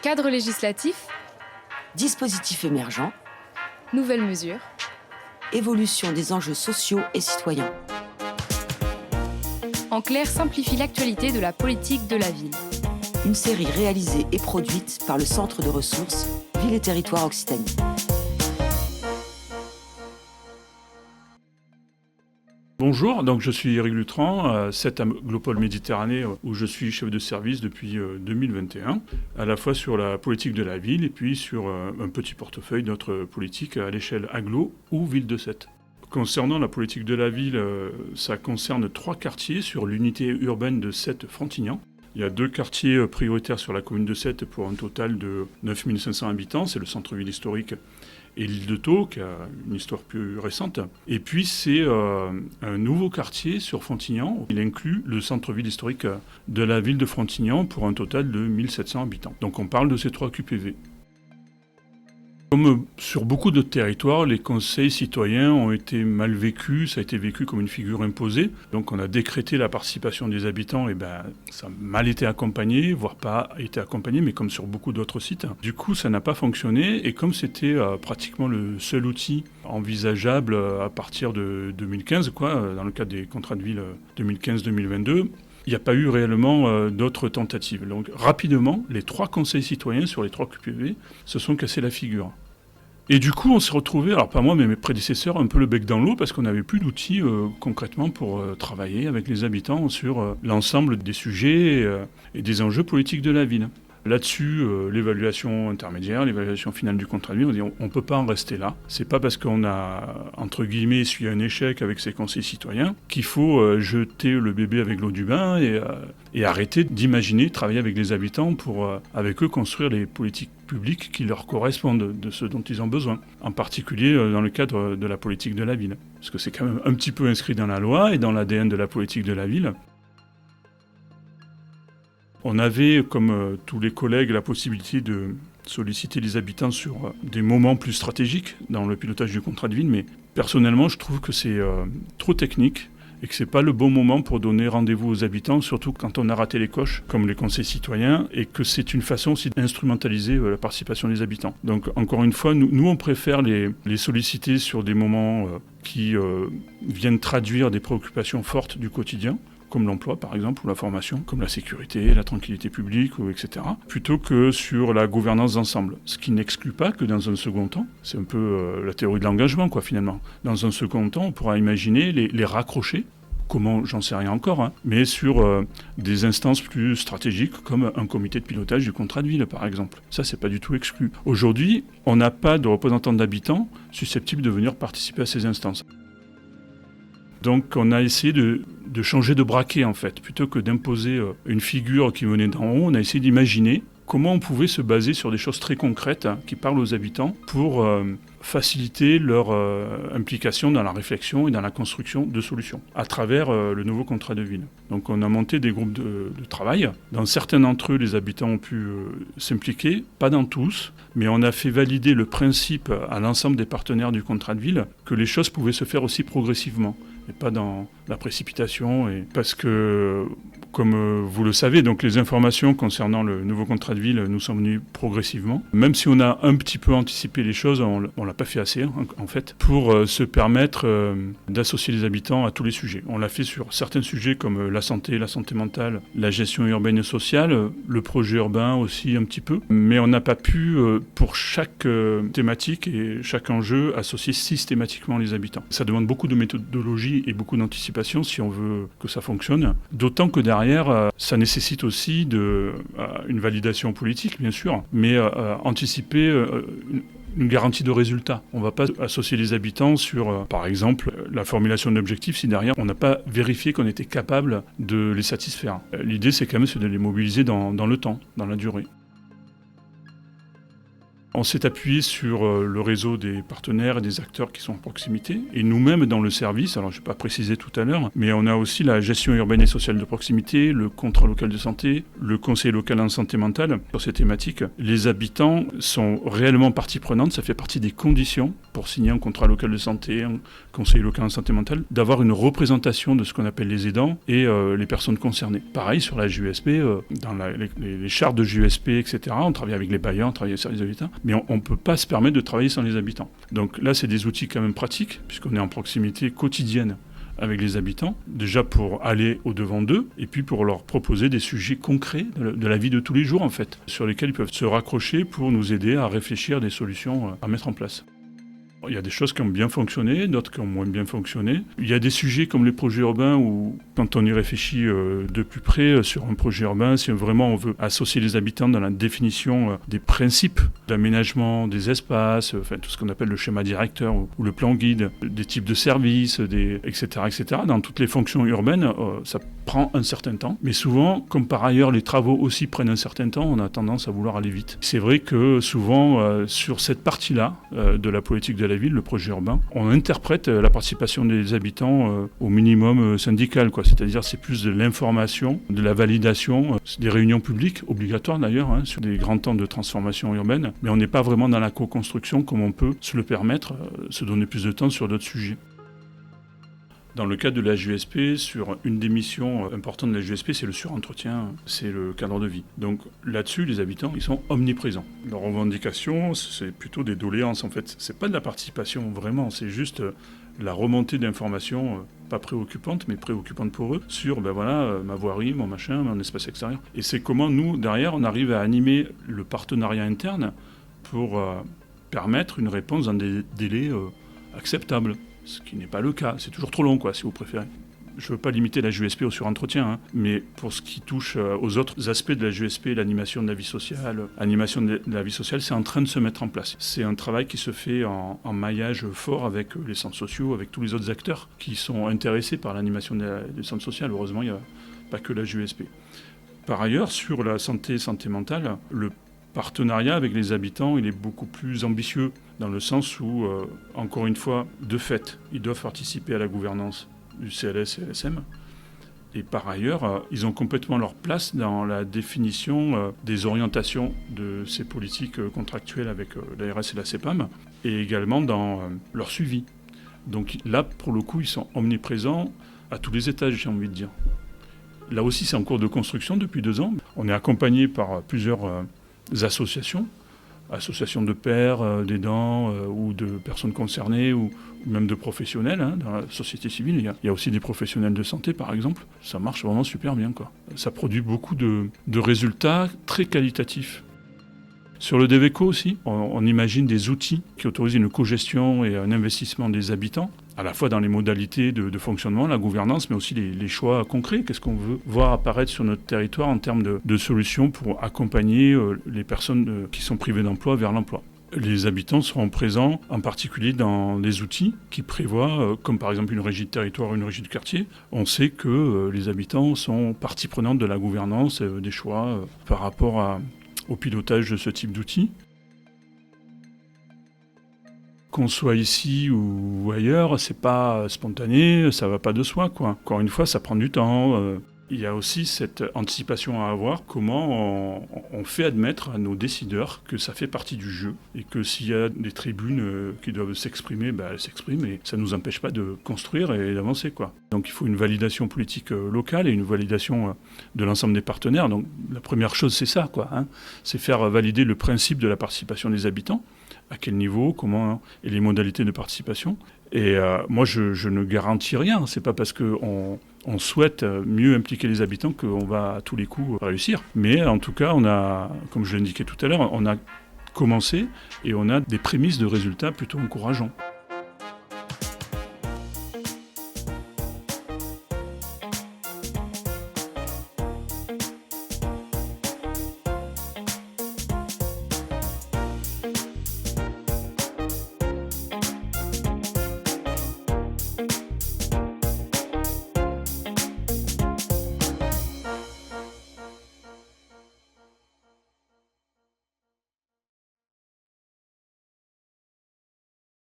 Cadre législatif, Dispositifs émergents, nouvelles mesures. évolution des enjeux sociaux et citoyens. En clair, simplifie l'actualité de la politique de la ville. Une série réalisée et produite par le Centre de ressources Ville et Territoires Occitanie. Bonjour, donc je suis Éric Lutran, 7 à Global Méditerranée, où je suis chef de service depuis 2021, à la fois sur la politique de la ville et puis sur un petit portefeuille de notre politique à l'échelle agglo ou ville de Sète. Concernant la politique de la ville, ça concerne 3 quartiers sur l'unité urbaine de Sète-Frontignan. Il y a 2 quartiers prioritaires sur la commune de Sète pour un total de 9500 habitants, c'est le centre-ville historique et l'île de Thau, qui a une histoire plus récente. Et puis c'est un nouveau quartier sur Frontignan. Il inclut le centre-ville historique de la ville de Frontignan pour un total de 1700 habitants. Donc on parle de ces 3 QPV. Comme sur beaucoup d'autres territoires, les conseils citoyens ont été mal vécus, ça a été vécu comme une figure imposée. Donc on a décrété la participation des habitants, et ça a mal été accompagné, voire pas été accompagné, mais comme sur beaucoup d'autres sites. Du coup, ça n'a pas fonctionné, et comme c'était pratiquement le seul outil envisageable à partir de 2015, dans le cadre des contrats de ville 2015-2022, il n'y a pas eu réellement d'autres tentatives. Donc rapidement, les 3 conseils citoyens sur les 3 QPV se sont cassés la figure. Et du coup, on s'est retrouvés, alors pas moi, mais mes prédécesseurs, un peu le bec dans l'eau, parce qu'on n'avait plus d'outils concrètement pour travailler avec les habitants sur l'ensemble des sujets et des enjeux politiques de la ville. Là-dessus, l'évaluation intermédiaire, l'évaluation finale du contrat de ville, on dit on ne peut pas en rester là. C'est pas parce qu'on a, entre guillemets, essuyé un échec avec ces conseils citoyens qu'il faut jeter le bébé avec l'eau du bain et arrêter d'imaginer travailler avec les habitants pour, avec eux, construire les politiques publiques qui leur correspondent, de ce dont ils ont besoin. En particulier dans le cadre de la politique de la ville. Parce que c'est quand même un petit peu inscrit dans la loi et dans l'ADN de la politique de la ville. On avait, comme tous les collègues, la possibilité de solliciter les habitants sur des moments plus stratégiques dans le pilotage du contrat de ville, mais personnellement, je trouve que c'est trop technique et que c'est pas le bon moment pour donner rendez-vous aux habitants, surtout quand on a raté les coches, comme les conseils citoyens, et que c'est une façon aussi d'instrumentaliser la participation des habitants. Donc, encore une fois, nous on préfère les solliciter sur des moments qui viennent traduire des préoccupations fortes du quotidien, comme l'emploi par exemple, ou la formation, comme la sécurité, la tranquillité publique, etc., plutôt que sur la gouvernance d'ensemble. Ce qui n'exclut pas que dans un second temps, c'est un peu la théorie de l'engagement finalement, dans un second temps on pourra imaginer les raccrocher, comment, j'en sais rien encore, mais sur des instances plus stratégiques comme un comité de pilotage du contrat de ville par exemple. Ça c'est pas du tout exclu. Aujourd'hui, on n'a pas de représentants d'habitants susceptibles de venir participer à ces instances. Donc on a essayé de changer de braquet en fait. Plutôt que d'imposer une figure qui venait d'en haut, on a essayé d'imaginer comment on pouvait se baser sur des choses très concrètes qui parlent aux habitants pour faciliter leur implication dans la réflexion et dans la construction de solutions à travers le nouveau contrat de ville. Donc on a monté des groupes de travail. Dans certains d'entre eux, les habitants ont pu s'impliquer, pas dans tous, mais on a fait valider le principe à l'ensemble des partenaires du contrat de ville que les choses pouvaient se faire aussi progressivement et pas dans la précipitation. Et parce que, comme vous le savez, donc les informations concernant le nouveau contrat de ville nous sont venues progressivement. Même si on a un petit peu anticipé les choses, on l'a pas fait assez en fait, pour se permettre d'associer les habitants à tous les sujets. On l'a fait sur certains sujets comme la santé mentale, la gestion urbaine et sociale, le projet urbain aussi un petit peu, mais on n'a pas pu, pour chaque thématique et chaque enjeu, associer systématiquement les habitants. Ça demande beaucoup de méthodologie et beaucoup d'anticipation si on veut que ça fonctionne. D'autant que derrière, ça nécessite aussi une validation politique, bien sûr, mais anticiper une garantie de résultat. On ne va pas associer les habitants sur, par exemple, la formulation d'objectifs si derrière on n'a pas vérifié qu'on était capable de les satisfaire. L'idée, c'est quand même de les mobiliser dans le temps, dans la durée. On s'est appuyé sur le réseau des partenaires et des acteurs qui sont en proximité. Et nous-mêmes, dans le service, alors je n'ai pas précisé tout à l'heure, mais on a aussi la gestion urbaine et sociale de proximité, le contrat local de santé, le conseil local en santé mentale. Sur ces thématiques, les habitants sont réellement partie prenante. Ça fait partie des conditions pour signer un contrat local de santé, un conseil local en santé mentale, d'avoir une représentation de ce qu'on appelle les aidants et les personnes concernées. Pareil sur la JUSP, dans les chartes de JUSP, etc., on travaille avec les bailleurs, on travaille avec les services d'habitat. Mais on ne peut pas se permettre de travailler sans les habitants. Donc là, c'est des outils quand même pratiques, puisqu'on est en proximité quotidienne avec les habitants, déjà pour aller au-devant d'eux, et puis pour leur proposer des sujets concrets de la vie de tous les jours, en fait, sur lesquels ils peuvent se raccrocher pour nous aider à réfléchir à des solutions à mettre en place. Il y a des choses qui ont bien fonctionné, d'autres qui ont moins bien fonctionné. Il y a des sujets comme les projets urbains où, quand on y réfléchit de plus près sur un projet urbain, si vraiment on veut associer les habitants dans la définition des principes d'aménagement des espaces, enfin, tout ce qu'on appelle le schéma directeur ou le plan guide, des types de services, etc., etc. Dans toutes les fonctions urbaines, ça prend un certain temps. Mais souvent, comme par ailleurs les travaux aussi prennent un certain temps, on a tendance à vouloir aller vite. C'est vrai que souvent, sur cette partie-là de la politique de la ville, le projet urbain, on interprète la participation des habitants au minimum syndical, quoi. C'est-à-dire c'est plus de l'information, de la validation, des réunions publiques, obligatoires d'ailleurs, sur des grands temps de transformation urbaine, mais on n'est pas vraiment dans la co-construction comme on peut se le permettre, se donner plus de temps sur d'autres sujets. Dans le cadre de la JUSP, sur une des missions importantes de la JUSP, c'est le surentretien, c'est le cadre de vie. Donc là-dessus, les habitants, ils sont omniprésents. Leurs revendications, c'est plutôt des doléances en fait. C'est pas de la participation vraiment, c'est juste la remontée d'informations, pas préoccupante, mais préoccupante pour eux, sur ma voirie, mon machin, mon espace extérieur. Et c'est comment nous, derrière, on arrive à animer le partenariat interne pour permettre une réponse dans des délais acceptables. Ce qui n'est pas le cas, c'est toujours trop long, si vous préférez. Je ne veux pas limiter la JUSP au surentretien, mais pour ce qui touche aux autres aspects de la JUSP, l'animation de la vie sociale, c'est en train de se mettre en place. C'est un travail qui se fait en maillage fort avec les centres sociaux, avec tous les autres acteurs qui sont intéressés par l'animation des centres sociaux. Heureusement, il n'y a pas que la JUSP. Par ailleurs, sur la santé mentale, le partenariat avec les habitants, il est beaucoup plus ambitieux dans le sens où, encore une fois, de fait, ils doivent participer à la gouvernance du CLS et LSM. Et par ailleurs, ils ont complètement leur place dans la définition des orientations de ces politiques contractuelles avec l'ARS et la CEPAM, et également dans leur suivi. Donc là, pour le coup, ils sont omniprésents à tous les étages, j'ai envie de dire. Là aussi, c'est en cours de construction depuis 2 ans. On est accompagné par plusieurs associations de pairs, d'aidants ou de personnes concernées ou même de professionnels dans la société civile. Il y a aussi des professionnels de santé, par exemple. Ça marche vraiment super bien, Ça produit beaucoup de résultats très qualitatifs. Sur le DEVECO aussi, on imagine des outils qui autorisent une cogestion et un investissement des habitants, à la fois dans les modalités de fonctionnement, la gouvernance, mais aussi les choix concrets. Qu'est-ce qu'on veut voir apparaître sur notre territoire en termes de solutions pour accompagner les personnes qui sont privées d'emploi vers l'emploi. Les habitants seront présents en particulier dans des outils qui prévoient, comme par exemple une régie de territoire ou une régie de quartier. On sait que les habitants sont partie prenante de la gouvernance, des choix par rapport au pilotage de ce type d'outils. Qu'on soit ici ou ailleurs, c'est pas spontané, ça va pas de soi, Encore une fois, ça prend du temps. Il y a aussi cette anticipation à avoir, comment on fait admettre à nos décideurs que ça fait partie du jeu et que s'il y a des tribunes qui doivent s'exprimer, elles s'expriment et ça ne nous empêche pas de construire et d'avancer, Donc il faut une validation politique locale et une validation de l'ensemble des partenaires. Donc la première chose, c'est ça, c'est faire valider le principe de la participation des habitants. À quel niveau, comment, et les modalités de participation. Et moi, je ne garantis rien. C'est pas parce qu'on souhaite mieux impliquer les habitants qu'on va à tous les coups réussir. Mais en tout cas, on a, comme je l'indiquais tout à l'heure, on a commencé et on a des prémices de résultats plutôt encourageants.